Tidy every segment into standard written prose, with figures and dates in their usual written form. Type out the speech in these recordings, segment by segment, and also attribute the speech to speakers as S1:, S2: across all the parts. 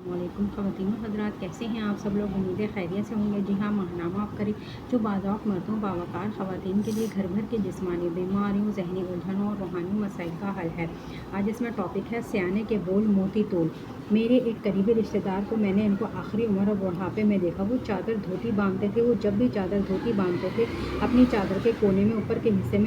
S1: वालेकुम ख़वातीन हज़रात, कैसे हैं आप सब लोग। उम्मीद है खैरियत से होंगे। जी हाँ, माहनामा आप करें जो बाज़ात मर्दों बावकार ख़वातीन के लिए घर भर के जिस्मानी बीमारियों, जहनी उलझनों और रूहानी मसाइल का हल है। आज इसमें टॉपिक है सियाने के बोल मोती तोल। मेरे एक करीबी रिश्तेदार को मैंने इनको आखिरी उम्र और बुढ़ापे में देखा। वो चादर धोती बांधते थे। वो जब भी चादर धोती बांधते थे अपनी चादर के कोने में ऊपर के हिस्से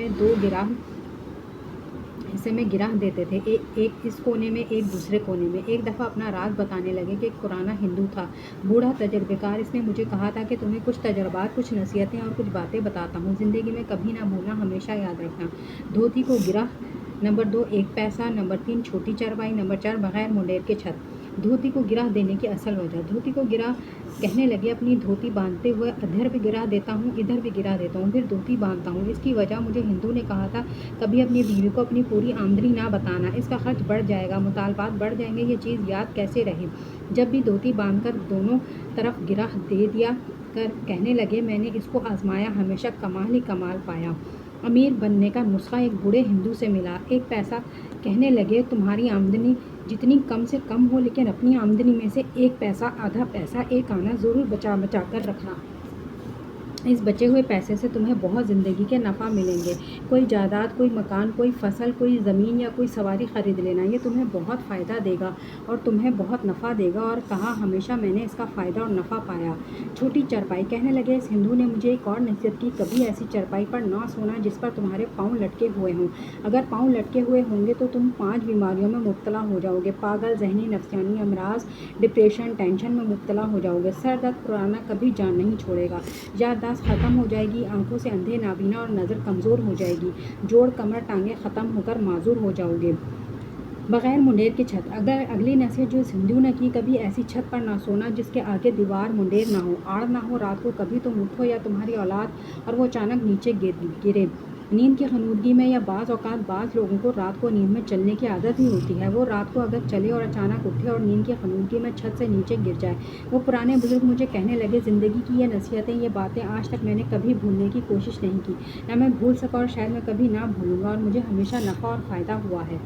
S1: में गिराह देते थे, एक इस कोने में एक दूसरे कोने में। एक दफ़ा अपना राज बताने लगे कि एक पुराना हिंदू था, बूढ़ा तजर्बेकार। इसने मुझे कहा था कि तुम्हें कुछ तजर्बात, कुछ नसीहतें और कुछ बातें बताता हूँ, ज़िंदगी में कभी ना भूलना, हमेशा याद रखना। धोती को गिराह, नंबर 2 1 पैसा, नंबर 3 छोटी चारपाई, नंबर 4 बगैर मुंडेर के छत। धोती को गिराह देने की असल वजह। धोती को गिराह कहने लगे, अपनी धोती बांधते हुए इधर भी गिरा देता हूँ, इधर भी गिरा देता हूँ, फिर धोती बांधता हूँ। इसकी वजह, मुझे हिंदू ने कहा था कभी अपनी बीवी को अपनी पूरी आमदनी ना बताना, इसका खर्च बढ़ जाएगा, मुतालबात बढ़ जाएंगे। ये चीज़ याद कैसे रहे। जब भी धोती बांधकर दोनों तरफ गिराह दे दिया कर कहने लगे, मैंने इसको आजमाया, हमेशा कमाल ही कमाल पाया। अमीर बनने का नुस्खा एक बूढ़े हिंदू से मिला। 1 पैसा कहने लगे, तुम्हारी आमदनी जितनी कम से कम हो, लेकिन अपनी आमदनी में से 1 पैसा, आधा पैसा, 1 आना ज़रूर बचा बचा कर रखना। इस बचे हुए पैसे से तुम्हें बहुत ज़िंदगी के नफ़ा मिलेंगे। कोई जायदाद, कोई मकान, कोई फसल, कोई ज़मीन या कोई सवारी ख़रीद लेना। ये तुम्हें बहुत फ़ायदा देगा और तुम्हें बहुत नफ़ा देगा। और कहा, हमेशा मैंने इसका फ़ायदा और नफ़ा पाया। छोटी चारपाई कहने लगे, इस हिंदू ने मुझे एक और नसीहत की, कभी ऐसी चारपाई पर ना सोना जिस पर तुम्हारे पाँव लटके हुए हों। अगर पाँव लटके हुए होंगे तो तुम 5 बीमारियों में मुब्तला हो जाओगे। पागल, जहनी, नफ्सियानी अमराज, डिप्रेशन, टेंशन में मुब्तला हो जाओगे। सर दर्द पुराना कभी जान नहीं छोड़ेगा। याददाश्त ख़त्म हो जाएगी, आंखों से अंधे नाबीना और नज़र कमज़ोर हो जाएगी। जोड़, कमर, टांगें ख़त्म होकर माजूर हो जाओगे। बग़ैर मुंडेर की छत। अगर अगली नसीहत जो इस हिंदू ने की, कभी ऐसी छत पर ना सोना जिसके आगे दीवार मुंडेर ना हो, आड़ ना हो। रात को कभी तुम उठो या तुम्हारी औलाद और वो अचानक नीचे गिरे। नींद की खनूदगी में, या बाज़ औक़ात बाज़ लोगों को रात को नींद में चलने की आदत ही होती है। वो रात को अगर चले और अचानक उठे और नींद की खनूदगी में छत से नीचे गिर जाए। वो पुराने बुजुर्ग मुझे कहने लगे, ज़िंदगी की ये नसीहतें, ये बातें आज तक मैंने कभी भूलने की कोशिश नहीं की, ना मैं भूल सका और शायद मैं कभी ना भूलूँगा। और मुझे हमेशा नफ़ा और फ़ायदा हुआ है।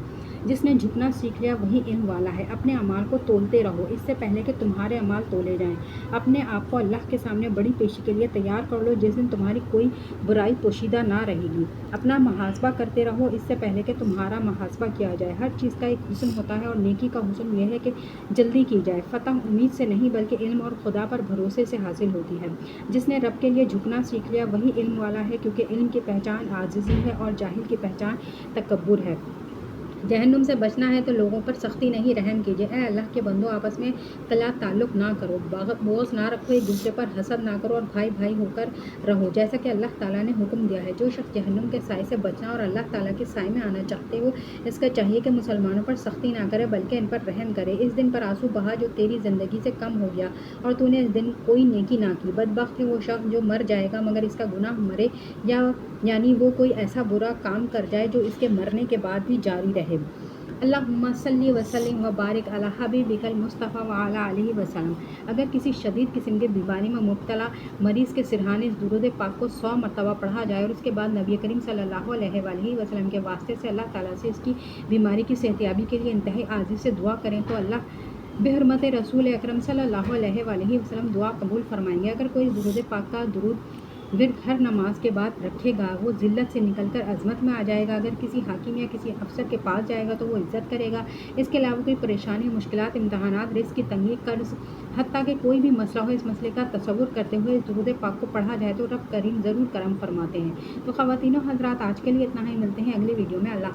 S1: जिसने झुकना सीख लिया वही इल्म वाला है। अपने अमाल को तोलते रहो, इससे पहले कि तुम्हारे अमाल तोले जाएं। अपने आप को अल्लाह के सामने बड़ी पेशी के लिए तैयार कर लो, जिस दिन तुम्हारी कोई बुराई पोशीदा ना रहेगी। अपना मुहासबा करते रहो, इससे पहले कि तुम्हारा मुहासबा किया जाए। हर चीज़ का एक हुस्न होता है और नेकी का हुस्न यह है कि जल्दी की जाए। फ़तह उम्मीद से नहीं बल्कि इल्म और खुदा पर भरोसे से हासिल होती है। जिसने रब के लिए झुकना सीख लिया वही इल्म वाला है, क्योंकि इल्म की पहचान आजिज़ी है और जाहिल की पहचान तकब्बुर है। जहन्नुम से बचना है तो लोगों पर सख्ती नहीं, रहम कीजिए। ऐ अल्लाह के बंदो, आपस में कला ताल्लुक़ ना करो, बोझ ना रखो, एक दूसरे पर हसद ना करो और भाई भाई होकर रहो, जैसा कि अल्लाह ताला ने हुक्म दिया है। जो शख्स जहन्नुम के साए से बचना और अल्लाह ताला के साए में आना चाहते हो, इसका चाहिए कि मुसलमानों पर सख्ती ना करे बल्कि इन पर रहम करे। इस दिन पर आंसू बहा जो तेरी ज़िंदगी से कम हो गया और तूने इस दिन कोई नेकी ना की। बदबख्त है वो शख्स जो मर जाएगा मगर इसका गुनाह मरे, यानी वो कोई ऐसा बुरा काम कर जाए जो इसके मरने के बाद भी जारी रहे। अल्लाहुम्मा सल्ली व सल्लिम व बारिक अला हबीबिकल मुस्तफ़ा व अला आलिहि वसल्लम। अगर किसी शदीद किस्म की बीमारी में मुब्तला मरीज़ के सिरहाने इस दुरूद पाक को 100 मरतबा पढ़ा जाए और उसके बाद नबी करीम सल्लल्लाहु अलैहि वसल्लम के वास्ते से अल्लाह ताला से इसकी बीमारी की सेहतियाबी के लिए इंतहाई आजिज़ से दुआ करें तो अल्लाह बेहरमत रसूल अकरम सल्लल्लाहु अलैहि वसल्लम दुआ कबूल फरमाएंगे। अगर कोई दुरूद पाक का दुरूद विर्द हर नमाज के बाद रखेगा, वो ज़िल्लत से निकलकर अज़मत में आ जाएगा। अगर किसी हाकिम या किसी अफसर के पास जाएगा तो वो इज़्ज़त करेगा। इसके अलावा कोई परेशानी, मुश्किलात, इम्तहानात, रिज़्क़ की तंगी, कर्ज़, हत्ता कि कोई भी मसला हो, इस मसले का तसव्वुर करते हुए इस दुरूद पाक को पढ़ा जाए तो रब करीम ज़रूर करम फरमाते हैं। तो ख़वातीनो हज़रात, आज के लिए इतना ही। मिलते हैं अगली वीडियो में। अल्लाह।